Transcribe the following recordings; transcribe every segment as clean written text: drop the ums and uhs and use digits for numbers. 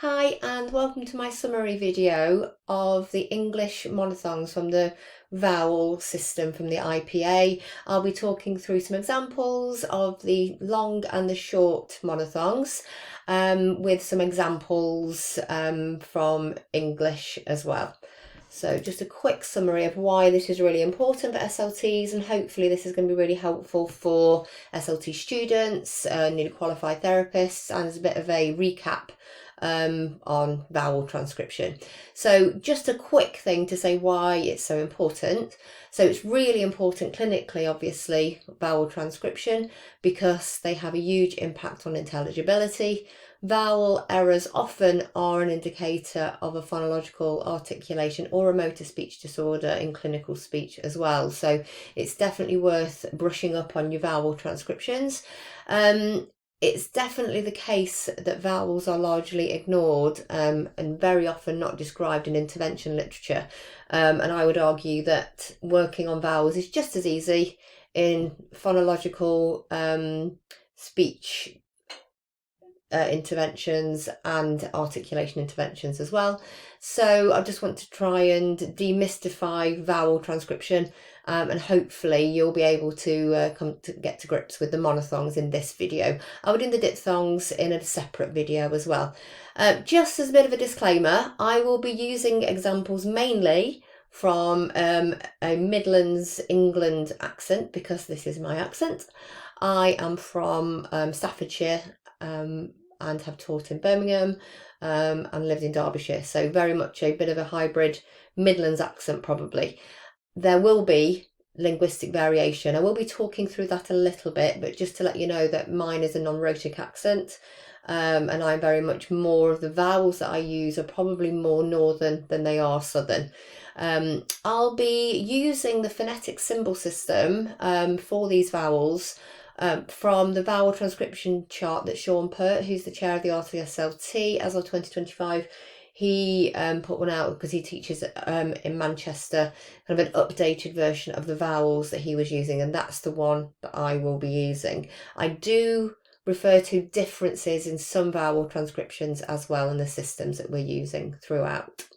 Hi and welcome to my summary video of the English monophthongs from the vowel system from the IPA. I'll be talking through some examples of the long and the short monophthongs with some examples from English as well. So just a quick summary of why this is really important for SLTs, and hopefully this is going to be really helpful for SLT students, newly qualified therapists, and as a bit of a recap on vowel transcription. So just a quick thing to say why it's so important. So it's really important clinically, obviously, vowel transcription, because they have a huge impact on intelligibility. Vowel errors often are an indicator of a phonological articulation or a motor speech disorder in clinical speech as well. So it's definitely worth brushing up on your vowel transcriptions. It's definitely the case that vowels are largely ignored and very often not described in intervention literature. And I would argue that working on vowels is just as easy in phonological speech interventions and articulation interventions as well. So I just want to try and demystify vowel transcription, and hopefully you'll be able to get to grips with the monophthongs in this video. I'll be doing the diphthongs in a separate video as well. Just as a bit of a disclaimer, I will be using examples mainly from a Midlands England accent, because this is my accent. I am from Staffordshire and have taught in Birmingham and lived in Derbyshire, so very much a bit of a hybrid Midlands accent probably. There will be linguistic variation. I will be talking through that a little bit, but just to let you know that mine is a non-rhotic accent, and I'm very much more of the vowels that I use are probably more northern than they are southern. I'll be using the phonetic symbol system for these vowels from the vowel transcription chart that Sean Pert, who's the chair of the RTSLT as of 2025, he put one out because he teaches in Manchester, kind of an updated version of the vowels that he was using, and that's the one that I will be using. I do refer to differences in some vowel transcriptions as well in the systems that we're using throughout.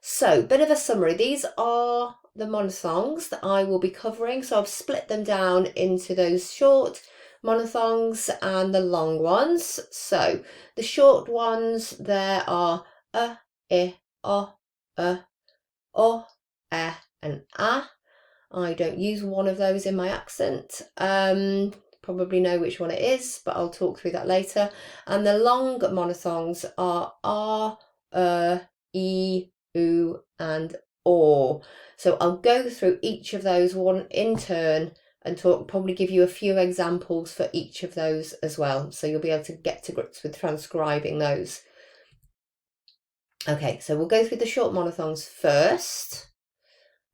So, bit of a summary. These are the monophthongs that I will be covering. So I've split them down into those short monophthongs and the long ones. So the short ones, there are a, I, o, and a. I don't use one of those in my accent. Probably know which one it is, but I'll talk through that later. And the long monophthongs are r, e, oo, and or. So I'll go through each of those one in turn and probably give you a few examples for each of those as well, so you'll be able to get to grips with transcribing those. Okay, so we'll go through the short monophthongs first.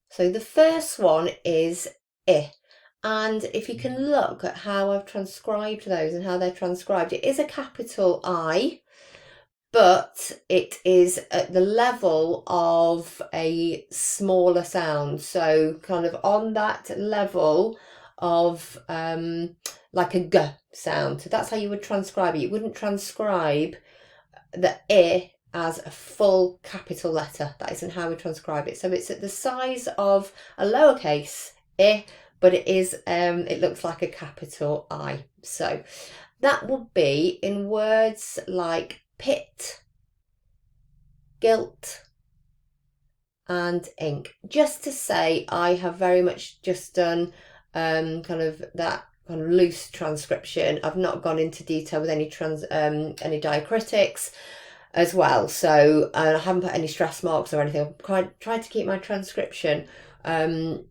So the first one is I, and if you can look at how I've transcribed those and how they're transcribed, it is a capital I, but it is at the level of a smaller sound. So kind of on that level of like a G sound. So that's how you would transcribe it. You wouldn't transcribe the I as a full capital letter. That isn't how we transcribe it. So it's at the size of a lowercase I, but it is it looks like a capital I. So that would be in words like pit, gilt, and ink. Just to say, I have very much just done kind of that kind of loose transcription. I've not gone into detail with any diacritics as well. So I haven't put any stress marks or anything. I've tried to keep my transcription kind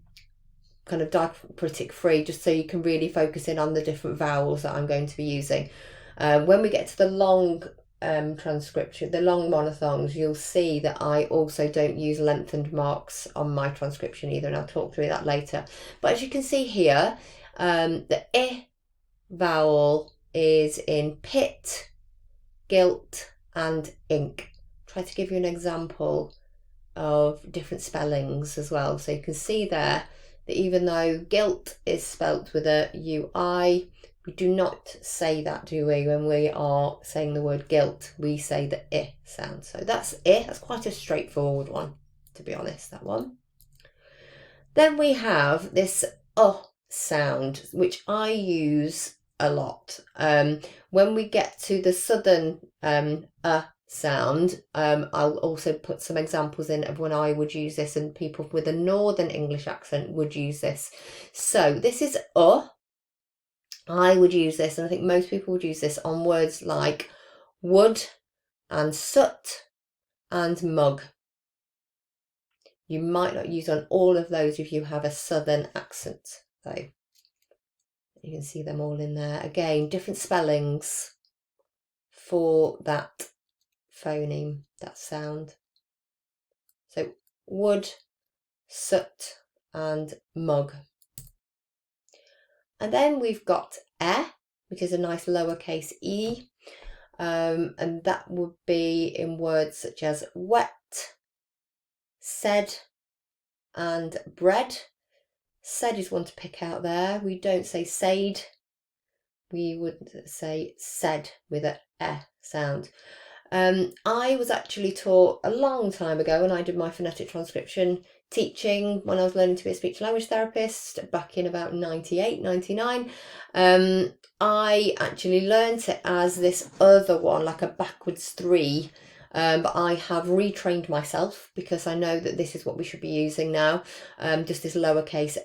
of diacritic free, just so you can really focus in on the different vowels that I'm going to be using. When we get to the long transcription, the long monophthongs, you'll see that I also don't use lengthened marks on my transcription either, and I'll talk through that later. But as you can see here, the I vowel is in pit, gilt, and ink. Try to give you an example of different spellings as well. So you can see there that even though gilt is spelt with a UI, We do not say that, do we, when we are saying the word guilt? We say the I sound. So that's I. That's quite a straightforward one, to be honest, that one. Then we have this sound, which I use a lot. When we get to the southern sound, I'll also put some examples in of when I would use this, and people with a northern English accent would use this. So this is I would use this, and I think most people would use this on words like wood and soot and mug. You might not use on all of those if you have a southern accent, though. You can see them all in there. Again, different spellings for that phoneme, that sound. So wood, soot and mug. And then we've got which is a nice lowercase e, and that would be in words such as wet, said and bread. Said is one to pick out there. We don't say said, we would say said with a sound. I was actually taught a long time ago when I did my phonetic transcription teaching, when I was learning to be a speech language therapist back in about 98, 99. I actually learnt it as this other one, like a backwards 3. But I have retrained myself because I know that this is what we should be using now, just this lowercase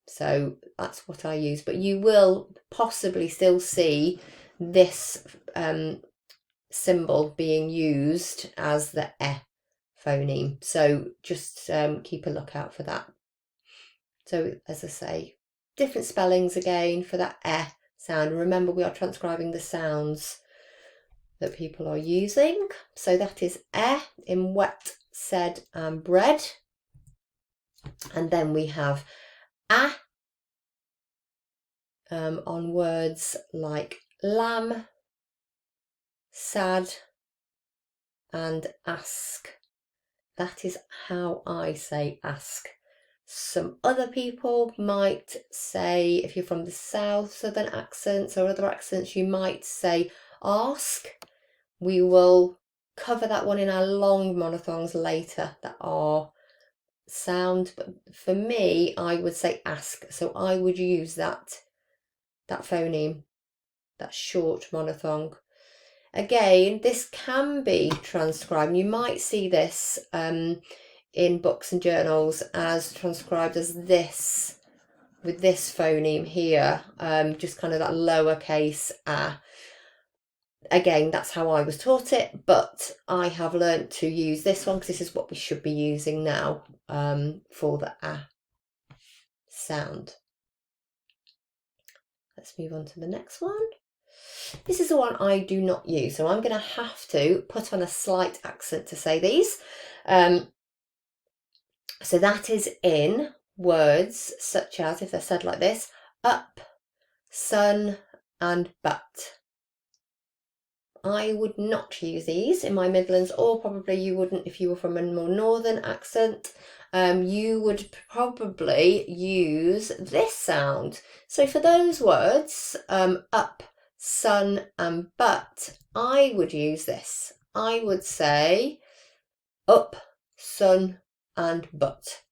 So that's what I use. But you will possibly still see this symbol being used as the phoneme. So just keep a lookout for that. So as I say, different spellings again for that sound. Remember, we are transcribing the sounds that people are using. So that is in wet, said and bread. And then we have on words like lamb, sad and ask. That is how I say ask. Some other people might say, if you're from the south, southern accents or other accents, you might say ask. We will cover that one in our long monophthongs later that are sound, but for me I would say ask. So I would use that phoneme, that short monophthong. Again, this can be transcribed. You might see this in books and journals as transcribed as this, with this phoneme here, just kind of that lowercase Again, that's how I was taught it, but I have learnt to use this one because this is what we should be using now for the sound. Let's move on to the next one. This is the one I do not use, so I'm going to have to put on a slight accent to say these. So that is in words such as, if they're said like this, up, sun and but. I would not use these in my Midlands, or probably you wouldn't if you were from a more northern accent. You would probably use this sound. So for those words, up, sun and but, I would use this. I would say up, sun and but.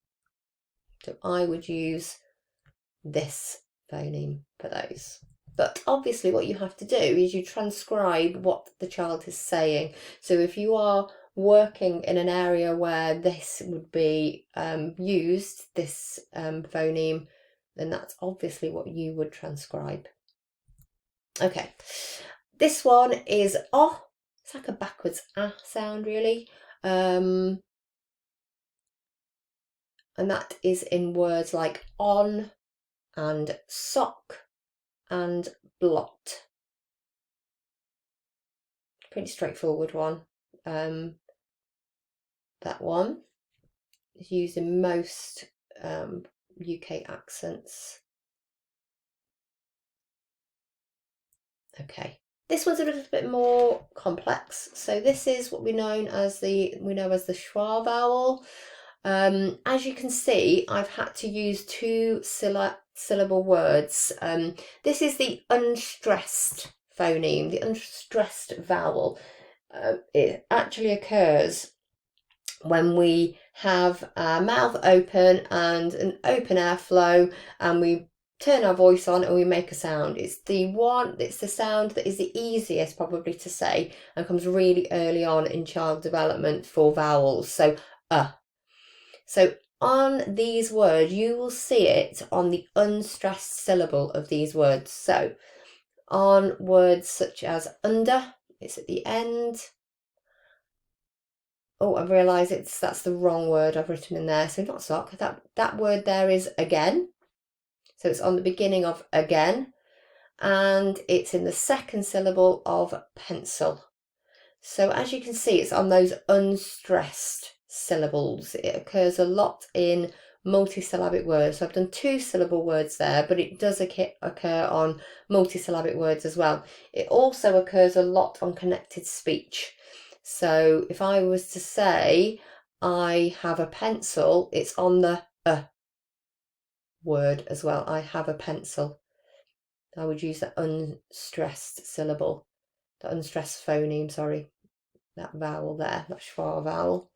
So I would use this phoneme for those. But obviously what you have to do is you transcribe what the child is saying. So if you are working in an area where this would be used, this phoneme, then that's obviously what you would transcribe. Okay, this one is it's like a backwards sound really. And that is in words like on and sock and blot. Pretty straightforward one. That one is used in most UK accents. Okay, this one's a little bit more complex. So this is what we know as the schwa vowel. As you can see, I've had to use two syllable words. This is the unstressed phoneme, the unstressed vowel. It actually occurs when we have our mouth open and an open airflow, and we turn our voice on and we make a sound. It's the sound that is the easiest probably to say and comes really early on in child development for vowels. So So on these words, you will see it on the unstressed syllable of these words. So on words such as under, it's at the end. Oh, I realise that's the wrong word I've written in there. So not sock, that word there is again. So it's on the beginning of again, and it's in the second syllable of pencil. So as you can see, it's on those unstressed syllables. It occurs a lot in multisyllabic words. So I've done two syllable words there, but it does occur on multisyllabic words as well. It also occurs a lot on connected speech. So if I was to say, I have a pencil, it's on the word as well. I have a pencil. I would use the unstressed syllable, the unstressed phoneme, sorry, that vowel there, that schwa vowel.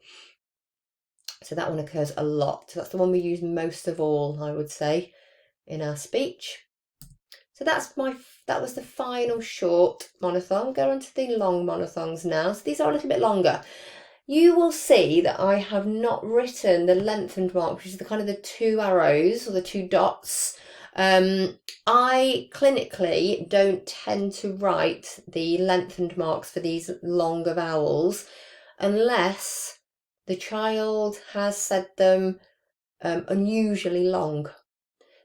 So that one occurs a lot. So that's the one we use most of all, I would say, in our speech. So that was the final short monophthong. Go on to the long monophthongs now. So these are a little bit longer. You will see that I have not written the lengthened mark, which is the kind of the two arrows or the two dots. I clinically don't tend to write the lengthened marks for these longer vowels unless the child has said them unusually long.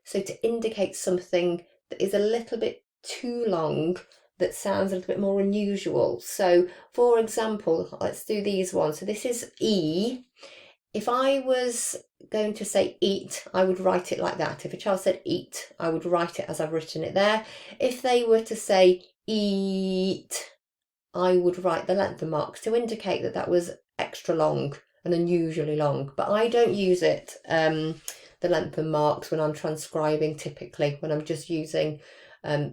So to indicate something that is a little bit too long, that sounds a little bit more unusual. So for example, let's do these ones. So this is E. If I was going to say eat, I would write it like that. If a child said eat, I would write it as I've written it there. If they were to say eat, I would write the length marks to indicate that that was extra long and unusually long. But I don't use it, the length marks, when I'm transcribing typically, when I'm just using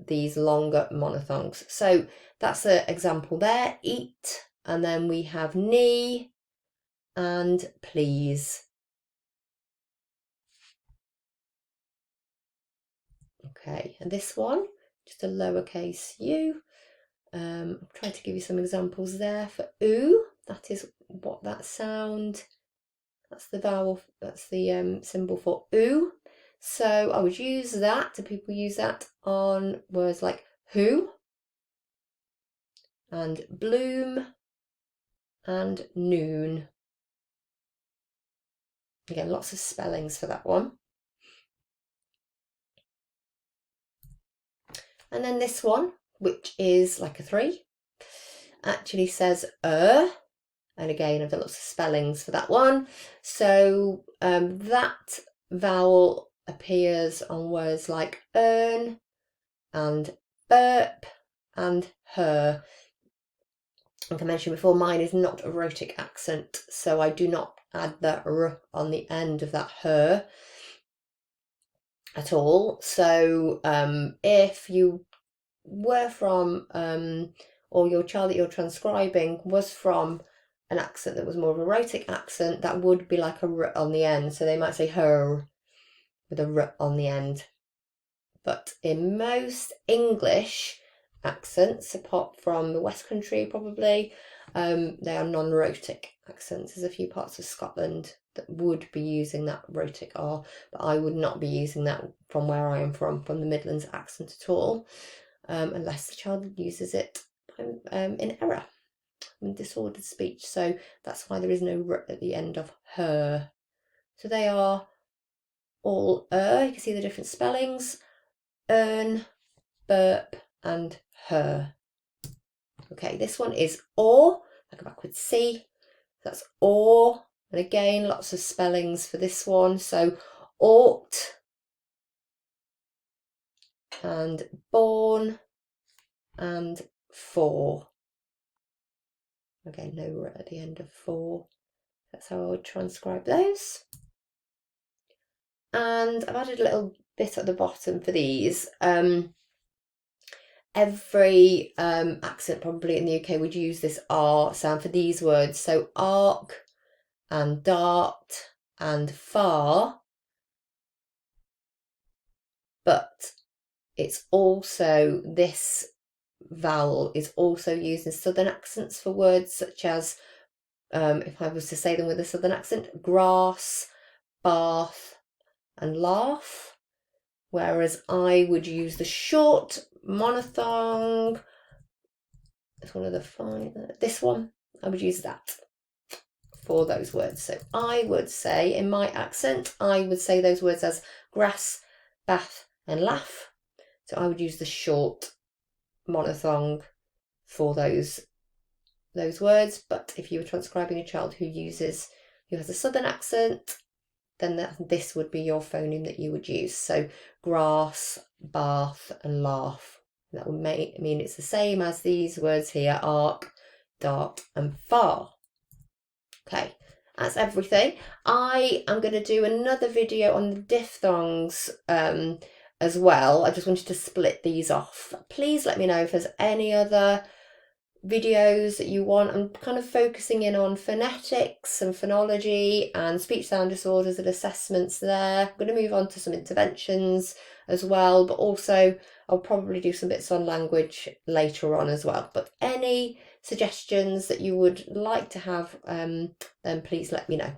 these longer monophthongs. So that's an example there, eat, and then we have knee and please. Okay, and this one, just a lowercase u. I'm trying to give you some examples there for oo. That is what that sound, that's the vowel, that's the symbol for oo. So I would use that, do people use that on words like who and bloom and noon? Again, lots of spellings for that one. And then this one, which is like a 3, actually says and again I've got lots of spellings for that one. So that vowel appears on words like earn and burp and her. Like I mentioned before, mine is not a rhotic accent, so I do not add the r on the end of that her at all. So if you were from or your child that you're transcribing was from an accent that was more of a rhotic accent, that would be like a r on the end. So they might say her with a r on the end. But in most English accents, apart from the West Country probably, they are non-rhotic accents. There's a few parts of Scotland that would be using that rhotic R, but I would not be using that from where I am from the Midlands accent at all, unless the child uses it in error, in disordered speech. So that's why there is no r at the end of her. So they are all you can see the different spellings, earn, burp and her. Okay, this one is or, I go backwards C, that's or, and again lots of spellings for this one. So ought and born and for. Again, no r at the end of for. That's how I would transcribe those. And I've added a little bit at the bottom for these. Every accent probably in the UK would use this R sound for these words. So arc and dart and far. But it's also, this vowel is also used in southern accents for words such as, if I was to say them with a southern accent, grass, bath and laugh, whereas I would use the short monophthong. It's one of the five, this one, I would use that for those words. So I would say, in my accent, I would say those words as grass, bath and laugh. So I would use the short monophthong for those words. But if you were transcribing a child who has a southern accent, then this would be your phoneme that you would use. So grass, bath and laugh. That would mean it's the same as these words here, arc, dart and far. Okay, that's everything. I am going to do another video on the diphthongs as well. I just wanted to split these off. Please let me know if there's any other videos that you want. I'm kind of focusing in on phonetics and phonology and speech sound disorders and assessments there. I'm going to move on to some interventions as well, but also I'll probably do some bits on language later on as well. But any suggestions that you would like to have, then please let me know.